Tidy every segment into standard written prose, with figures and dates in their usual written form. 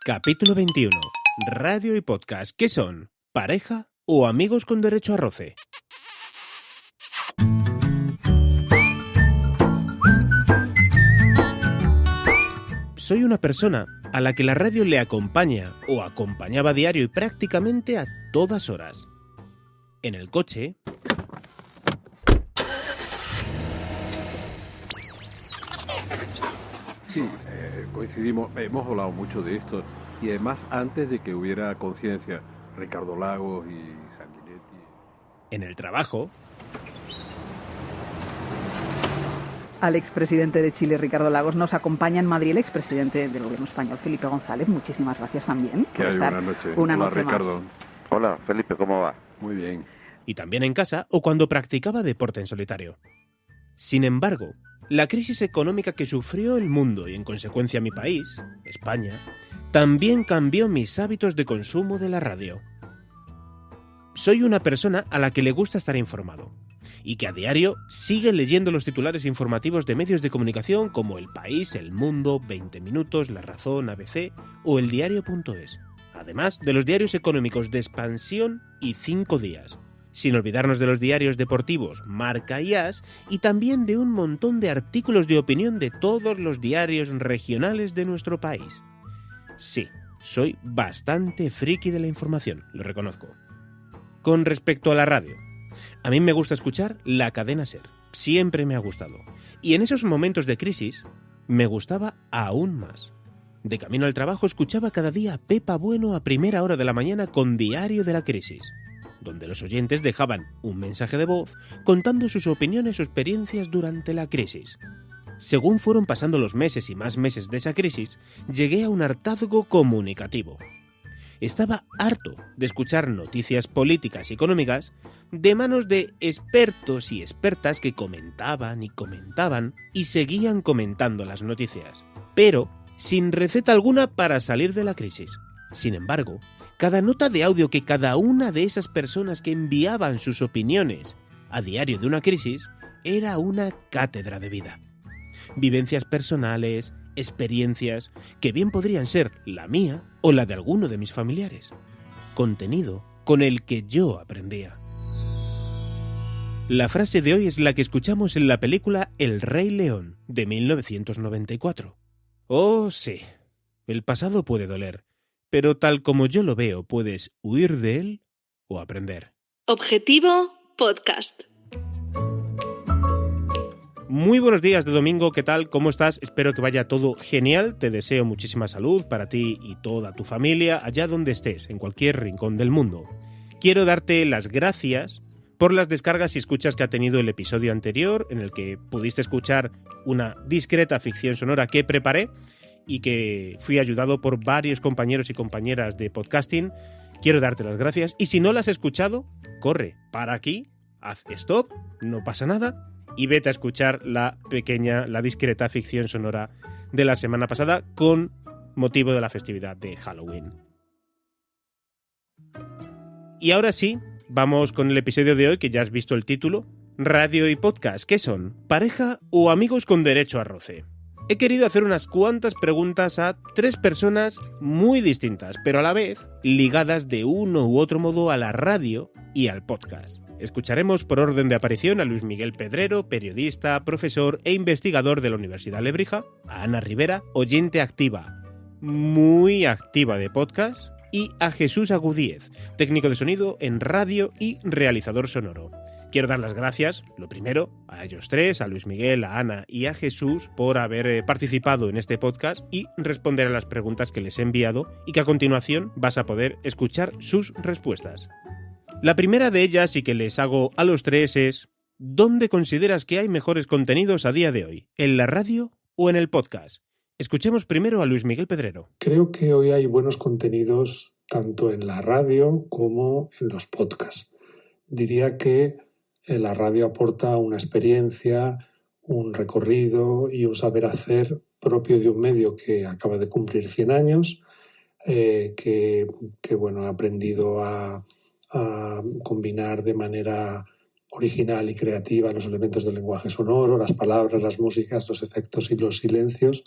Capítulo 21. Radio y podcast. ¿Qué son? ¿Pareja o amigos con derecho a roce? Soy una persona a la que la radio le acompaña o acompañaba a diario y prácticamente a todas horas. En el coche, Sí, coincidimos, hemos hablado mucho de esto y además antes de que hubiera conciencia, Ricardo Lagos y Sanguinetti. en el trabajo, Al expresidente de Chile, Ricardo Lagos, nos acompaña en Madrid el expresidente del gobierno español, Felipe González. Muchísimas gracias también por estar Buenas noches. una Hola, noche Ricardo. más. Hola, Felipe, ¿cómo va? Muy bien. y también en casa o cuando practicaba deporte en solitario. Sin embargo, la crisis económica que sufrió el mundo y en consecuencia mi país, España, también cambió mis hábitos de consumo de la radio. Soy una persona a la que le gusta estar informado y que a diario sigue leyendo los titulares informativos de medios de comunicación como El País, El Mundo, 20 Minutos, La Razón, ABC o eldiario.es, además de los diarios económicos de Expansión y 5 Días, sin olvidarnos de los diarios deportivos Marca y As y también de un montón de artículos de opinión de todos los diarios regionales de nuestro país. Sí, soy bastante friki de la información, lo reconozco. Con respecto a la radio, a mí me gusta escuchar la cadena SER, siempre me ha gustado. Y en esos momentos de crisis, me gustaba aún más. De camino al trabajo escuchaba cada día a Pepa Bueno a primera hora de la mañana con Diario de la Crisis, donde los oyentes dejaban un mensaje de voz contando sus opiniones o experiencias durante la crisis. Según fueron pasando los meses y más meses de esa crisis, llegué a un hartazgo comunicativo. Estaba harto de escuchar noticias políticas y económicas de manos de expertos y expertas que comentaban y seguían comentando las noticias, pero sin receta alguna para salir de la crisis. Sin embargo, cada nota de audio que cada una de esas personas que enviaban sus opiniones a diario de una crisis era una cátedra de vida. Vivencias personales, experiencias que bien podrían ser la mía o la de alguno de mis familiares. Contenido con el que yo aprendía. La frase de hoy es la que escuchamos en la película El Rey León de 1994. Oh, sí, el pasado puede doler, pero tal como yo lo veo, puedes huir de él o aprender. Objetivo Podcast. Muy buenos días de domingo, ¿qué tal? ¿Cómo estás? Espero que vaya todo genial. Te deseo muchísima salud para ti y toda tu familia, allá donde estés, en cualquier rincón del mundo. Quiero darte las gracias por las descargas y escuchas que ha tenido el episodio anterior, en el que pudiste escuchar una discreta ficción sonora que preparé y que fui ayudado por varios compañeros y compañeras de podcasting. Quiero darte las gracias. Y si no las has escuchado, corre, para aquí, haz stop, no pasa nada, y vete a escuchar la discreta ficción sonora de la semana pasada con motivo de la festividad de Halloween. Y ahora sí, vamos con el episodio de hoy, que ya has visto el título. Radio y podcast, ¿qué son? ¿Pareja o amigos con derecho a roce? He querido hacer unas cuantas preguntas a 3 personas muy distintas, pero a la vez ligadas de uno u otro modo a la radio y al podcast. Escucharemos por orden de aparición a Luis Miguel Pedrero, periodista, profesor e investigador de la Universidad Lebrija, a Ana Rivera, oyente activa, muy activa de podcast, y a Jesús Agudíez, técnico de sonido en radio y realizador sonoro. Quiero dar las gracias, lo primero, a ellos 3, a Luis Miguel, a Ana y a Jesús por haber participado en este podcast y responder a las preguntas que les he enviado y que a continuación vas a poder escuchar sus respuestas. La primera de ellas, y que les hago a los 3, es: ¿dónde consideras que hay mejores contenidos a día de hoy? ¿En la radio o en el podcast? Escuchemos primero a Luis Miguel Pedrero. Creo que hoy hay buenos contenidos tanto en la radio como en los podcasts. Diría que la radio aporta una experiencia, un recorrido y un saber hacer propio de un medio que acaba de cumplir 100 años, que ha aprendido a combinar de manera original y creativa los elementos del lenguaje sonoro, las palabras, las músicas, los efectos y los silencios,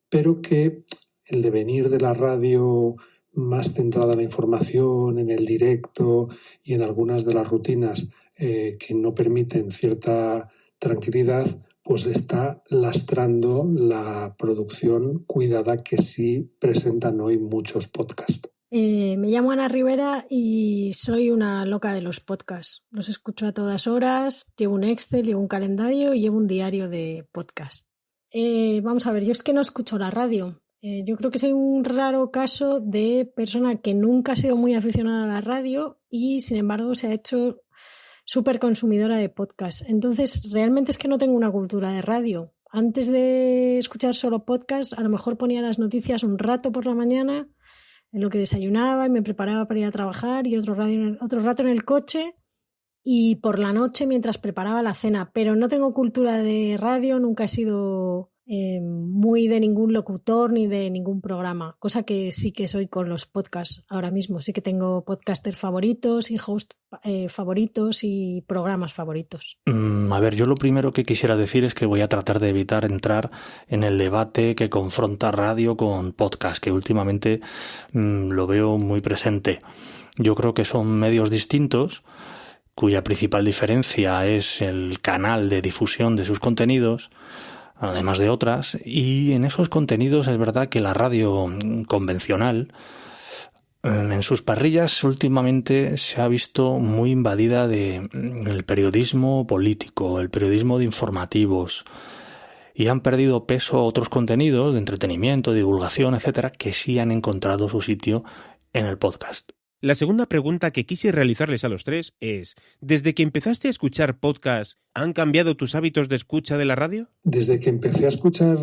pero que el devenir de la radio más centrada en la información, en el directo y en algunas de las rutinas que no permiten cierta tranquilidad, pues está lastrando la producción cuidada que sí presentan hoy muchos podcasts. Me llamo Ana Rivera y soy una loca de los podcasts. Los escucho a todas horas, llevo un Excel, llevo un calendario y llevo un diario de podcast. Vamos a ver, yo es que no escucho la radio. Yo creo que soy un raro caso de persona que nunca ha sido muy aficionada a la radio y sin embargo se ha hecho súper consumidora de podcast. Entonces realmente es que no tengo una cultura de radio. Antes de escuchar solo podcast, a lo mejor ponía las noticias un rato por la mañana en lo que desayunaba y me preparaba para ir a trabajar y otro rato en el coche y por la noche mientras preparaba la cena. Pero no tengo cultura de radio, nunca he sido muy de ningún locutor ni de ningún programa, cosa que sí que soy con los podcasts ahora mismo. Sí que tengo podcasters favoritos y hosts favoritos y programas favoritos. A ver, yo lo primero que quisiera decir es que voy a tratar de evitar entrar en el debate que confronta radio con podcast, que últimamente lo veo muy presente. Yo creo que son medios distintos, cuya principal diferencia es el canal de difusión de sus contenidos, además de otras, y en esos contenidos es verdad que la radio convencional en sus parrillas últimamente se ha visto muy invadida del periodismo político, el periodismo de informativos, y han perdido peso otros contenidos de entretenimiento, divulgación, etcétera, que sí han encontrado su sitio en el podcast. La segunda pregunta que quise realizarles a los tres es, ¿desde que empezaste a escuchar podcast, han cambiado tus hábitos de escucha de la radio? Desde que empecé a escuchar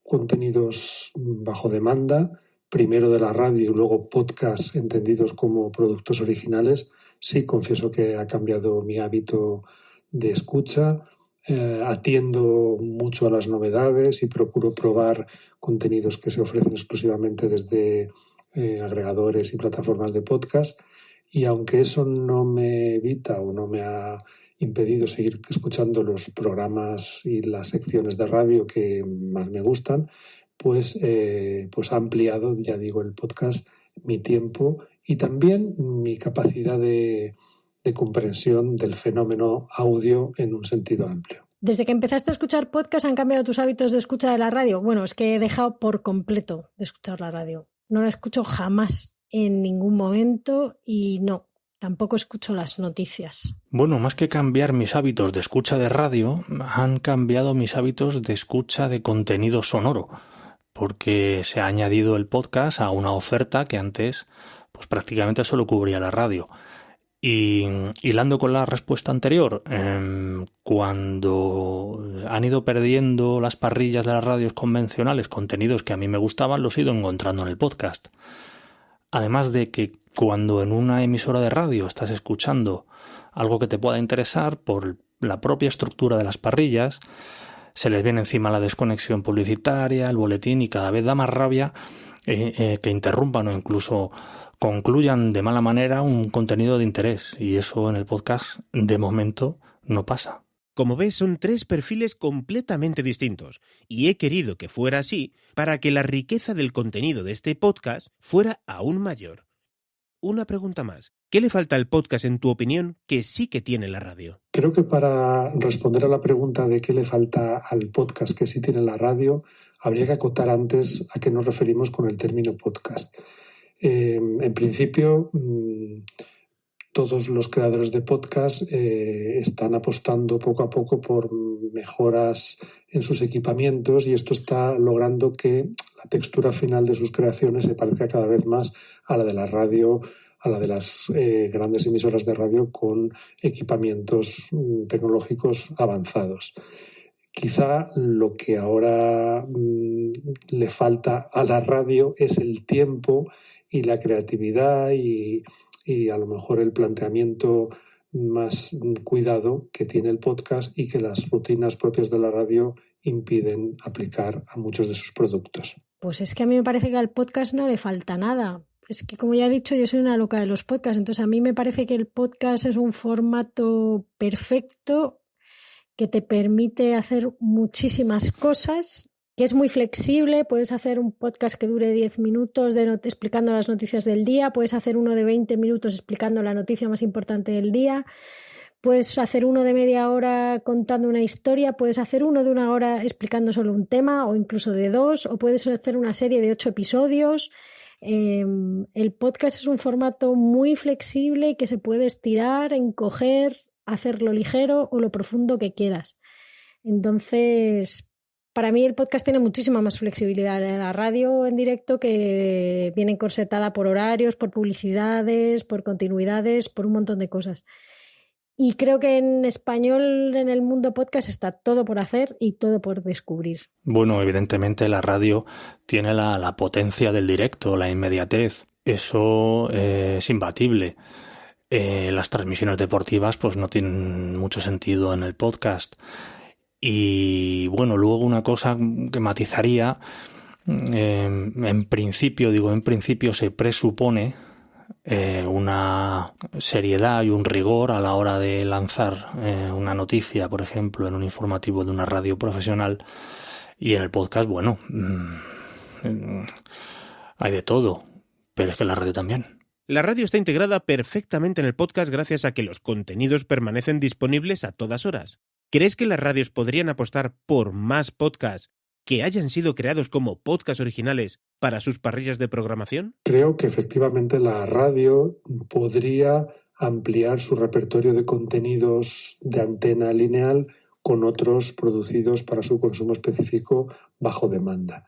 contenidos bajo demanda, primero de la radio y luego podcasts entendidos como productos originales, sí confieso que ha cambiado mi hábito de escucha. Atiendo mucho a las novedades y procuro probar contenidos que se ofrecen exclusivamente desde agregadores y plataformas de podcast, y aunque eso no me evita o no me ha impedido seguir escuchando los programas y las secciones de radio que más me gustan, pues ha ampliado, ya digo, el podcast, mi tiempo y también mi capacidad de comprensión del fenómeno audio en un sentido amplio. Desde que empezaste a escuchar podcast, ¿han cambiado tus hábitos de escucha de la radio? Bueno, es que he dejado por completo de escuchar la radio. No la escucho jamás, en ningún momento, y no, tampoco escucho las noticias. Bueno, más que cambiar mis hábitos de escucha de radio, han cambiado mis hábitos de escucha de contenido sonoro, porque se ha añadido el podcast a una oferta que antes pues prácticamente solo cubría la radio. Y hilando con la respuesta anterior, cuando han ido perdiendo las parrillas de las radios convencionales contenidos que a mí me gustaban, los he ido encontrando en el podcast. Además de que cuando en una emisora de radio estás escuchando algo que te pueda interesar, por la propia estructura de las parrillas, se les viene encima la desconexión publicitaria, el boletín, y cada vez da más rabia que interrumpan o incluso concluyan de mala manera un contenido de interés, y eso en el podcast de momento no pasa. Como ves, son tres perfiles completamente distintos, y he querido que fuera así para que la riqueza del contenido de este podcast fuera aún mayor. Una pregunta más. ¿Qué le falta al podcast, en tu opinión, que sí que tiene la radio? Creo que para responder a la pregunta de qué le falta al podcast que sí tiene la radio, habría que acotar antes a qué nos referimos con el término podcast. En principio, todos los creadores de podcast están apostando poco a poco por mejoras en sus equipamientos, y esto está logrando que la textura final de sus creaciones se parezca cada vez más a la de la radio, a la de las grandes emisoras de radio con equipamientos tecnológicos avanzados. Quizá lo que ahora le falta a la radio es el tiempo y la creatividad y a lo mejor el planteamiento más cuidado que tiene el podcast, y que las rutinas propias de la radio impiden aplicar a muchos de sus productos. Pues es que a mí me parece que al podcast no le falta nada. Es que, como ya he dicho, yo soy una loca de los podcasts, entonces a mí me parece que el podcast es un formato perfecto que te permite hacer muchísimas cosas, que es muy flexible. Puedes hacer un podcast que dure 10 minutos explicando las noticias del día, puedes hacer uno de 20 minutos explicando la noticia más importante del día, puedes hacer uno de media hora contando una historia, puedes hacer uno de 1 hora explicando solo un tema o incluso de 2, o puedes hacer una serie de 8 episodios. El podcast es un formato muy flexible que se puede estirar, encoger, hacerlo ligero o lo profundo que quieras. Entonces, para mí el podcast tiene muchísima más flexibilidad. La radio en directo, que viene encorsetada por horarios, por publicidades, por continuidades, por un montón de cosas. Y creo que en español, en el mundo podcast, está todo por hacer y todo por descubrir. Bueno, evidentemente la radio tiene la potencia del directo, la inmediatez. Eso es imbatible. Las transmisiones deportivas pues no tienen mucho sentido en el podcast. Y bueno, luego una cosa que matizaría, en principio se presupone una seriedad y un rigor a la hora de lanzar una noticia, por ejemplo, en un informativo de una radio profesional, y en el podcast, bueno, hay de todo, pero es que la radio también. La radio está integrada perfectamente en el podcast gracias a que los contenidos permanecen disponibles a todas horas. ¿Crees que las radios podrían apostar por más podcasts que hayan sido creados como podcasts originales para sus parrillas de programación? Creo que efectivamente la radio podría ampliar su repertorio de contenidos de antena lineal con otros producidos para su consumo específico bajo demanda.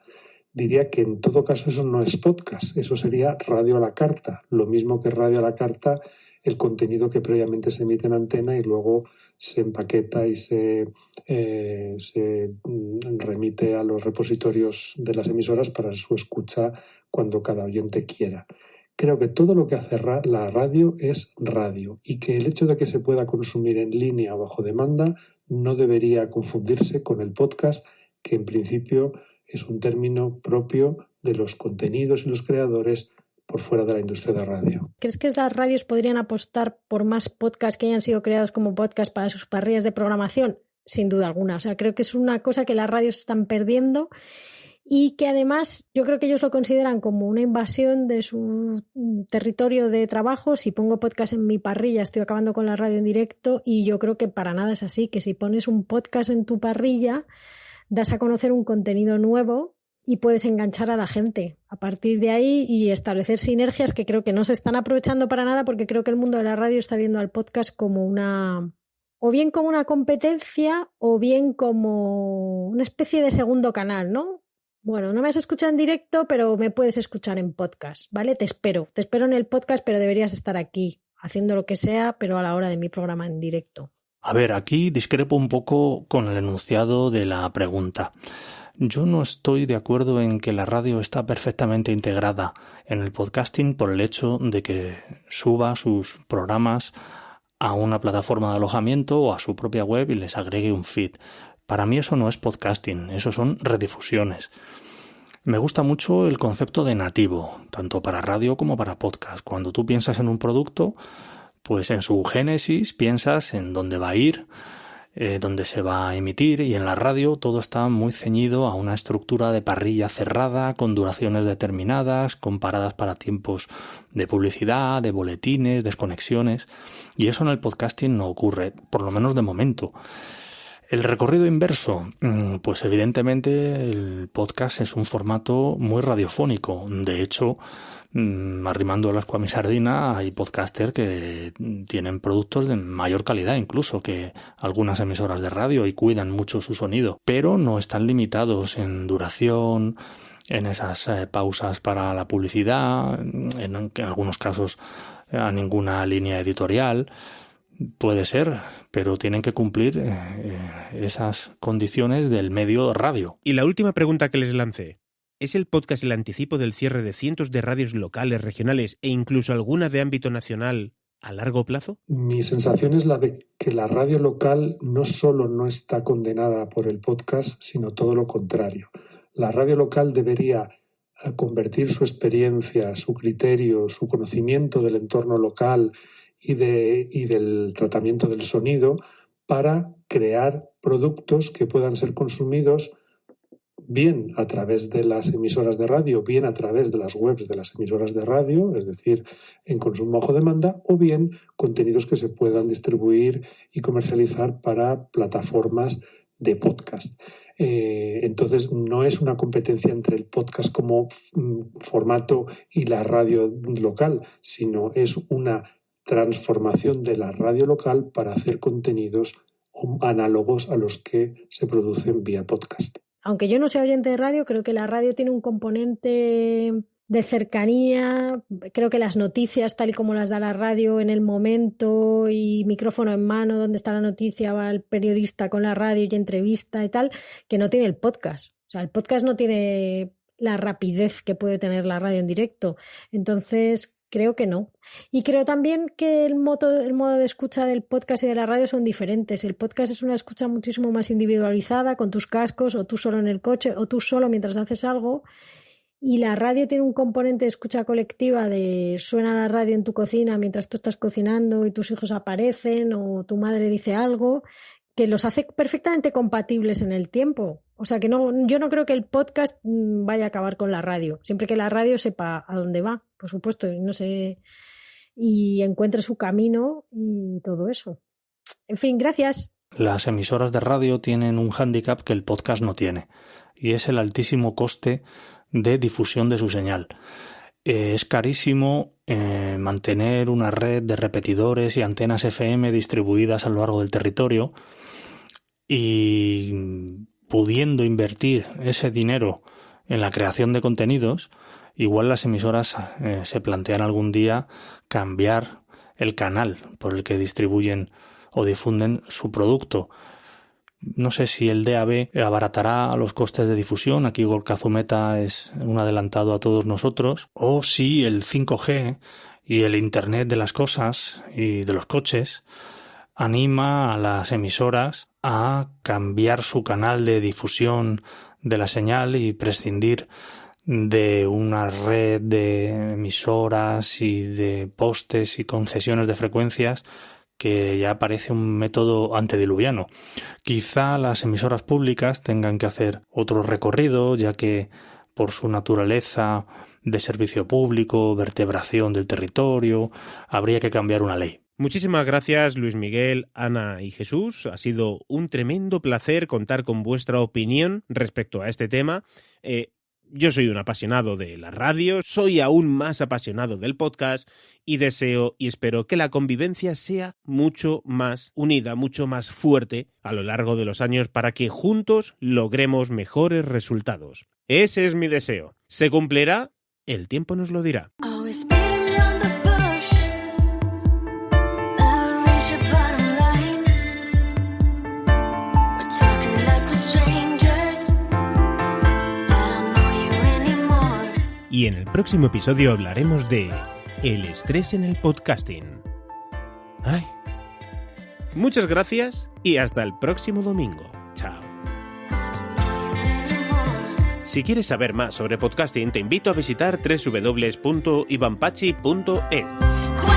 Diría que en todo caso eso no es podcast, eso sería radio a la carta. Lo mismo que radio a la carta, el contenido que previamente se emite en antena y luego se empaqueta y se remite a los repositorios de las emisoras para su escucha cuando cada oyente quiera. Creo que todo lo que hace la radio es radio y que el hecho de que se pueda consumir en línea o bajo demanda no debería confundirse con el podcast, que en principio es un término propio de los contenidos y los creadores por fuera de la industria de radio. ¿Crees que las radios podrían apostar por más podcasts que hayan sido creados como podcast para sus parrillas de programación? Sin duda alguna. O sea, creo que es una cosa que las radios están perdiendo y que además yo creo que ellos lo consideran como una invasión de su territorio de trabajo. Si pongo podcast en mi parrilla, estoy acabando con la radio en directo, y yo creo que para nada es así, que si pones un podcast en tu parrilla, das a conocer un contenido nuevo y puedes enganchar a la gente a partir de ahí y establecer sinergias que creo que no se están aprovechando para nada, porque creo que el mundo de la radio está viendo al podcast como o bien como una competencia o bien como una especie de segundo canal, ¿no? Bueno, no me has escuchado en directo, pero me puedes escuchar en podcast, ¿vale? Te espero en el podcast, pero deberías estar aquí haciendo lo que sea, pero a la hora de mi programa en directo. A ver, aquí discrepo un poco con el enunciado de la pregunta. Yo no estoy de acuerdo en que la radio está perfectamente integrada en el podcasting por el hecho de que suba sus programas a una plataforma de alojamiento o a su propia web y les agregue un feed. Para mí eso no es podcasting, eso son redifusiones. Me gusta mucho el concepto de nativo, tanto para radio como para podcast. Cuando tú piensas en un producto, pues en su génesis piensas en dónde va a ir, dónde se va a emitir, y en la radio todo está muy ceñido a una estructura de parrilla cerrada, con duraciones determinadas, con paradas para tiempos de publicidad, de boletines, desconexiones, y eso en el podcasting no ocurre, por lo menos de momento. El recorrido inverso, pues evidentemente el podcast es un formato muy radiofónico. De hecho, arrimando el ascua a mi sardina, hay podcasters que tienen productos de mayor calidad incluso que algunas emisoras de radio y cuidan mucho su sonido, pero no están limitados en duración, en esas pausas para la publicidad, en algunos casos a ninguna línea editorial. Puede ser, pero tienen que cumplir esas condiciones del medio radio. Y la última pregunta que les lancé. ¿Es el podcast el anticipo del cierre de cientos de radios locales, regionales e incluso alguna de ámbito nacional a largo plazo? Mi sensación es la de que la radio local no solo no está condenada por el podcast, sino todo lo contrario. La radio local debería convertir su experiencia, su criterio, su conocimiento del entorno local y del tratamiento del sonido para crear productos que puedan ser consumidos bien a través de las emisoras de radio, bien a través de las webs de las emisoras de radio, es decir, en consumo bajo demanda, o bien contenidos que se puedan distribuir y comercializar para plataformas de podcast. Entonces, no es una competencia entre el podcast como formato y la radio local, sino es una transformación de la radio local para hacer contenidos análogos a los que se producen vía podcast. Aunque yo no sea oyente de radio, creo que la radio tiene un componente de cercanía. Creo que las noticias, tal y como las da la radio en el momento y micrófono en mano, donde está la noticia, va el periodista con la radio y entrevista y tal, que no tiene el podcast. O sea, el podcast no tiene la rapidez que puede tener la radio en directo. Entonces, creo que no. Y creo también que el modo de escucha del podcast y de la radio son diferentes. El podcast es una escucha muchísimo más individualizada, con tus cascos, o tú solo en el coche, o tú solo mientras haces algo. Y la radio tiene un componente de escucha colectiva, de suena la radio en tu cocina mientras tú estás cocinando y tus hijos aparecen o tu madre dice algo, que los hace perfectamente compatibles en el tiempo. O sea que yo no creo que el podcast vaya a acabar con la radio, siempre que la radio sepa a dónde va, por supuesto, y encuentre su camino y todo eso. En fin, gracias. Las emisoras de radio tienen un hándicap que el podcast no tiene, y es el altísimo coste de difusión de su señal. Es carísimo mantener una red de repetidores y antenas FM distribuidas a lo largo del territorio, y pudiendo invertir ese dinero en la creación de contenidos, igual las emisoras se plantean algún día cambiar el canal por el que distribuyen o difunden su producto. No sé si el DAB abaratará los costes de difusión, aquí Gorka Zumeta es un adelantado a todos nosotros, o si el 5G y el Internet de las cosas y de los coches anima a las emisoras a cambiar su canal de difusión de la señal y prescindir de una red de emisoras y de postes y concesiones de frecuencias que ya parece un método antediluviano. Quizá las emisoras públicas tengan que hacer otro recorrido, ya que por su naturaleza de servicio público, vertebración del territorio, habría que cambiar una ley. Muchísimas gracias, Luis Miguel, Ana y Jesús. Ha sido un tremendo placer contar con vuestra opinión respecto a este tema. Yo soy un apasionado de la radio, soy aún más apasionado del podcast y deseo y espero que la convivencia sea mucho más unida, mucho más fuerte a lo largo de los años para que juntos logremos mejores resultados. Ese es mi deseo. ¿Se cumplirá? El tiempo nos lo dirá. Y en el próximo episodio hablaremos de el estrés en el podcasting. ¡Ay! Muchas gracias y hasta el próximo domingo. Chao. Si quieres saber más sobre podcasting, te invito a visitar www.ivanpachi.es.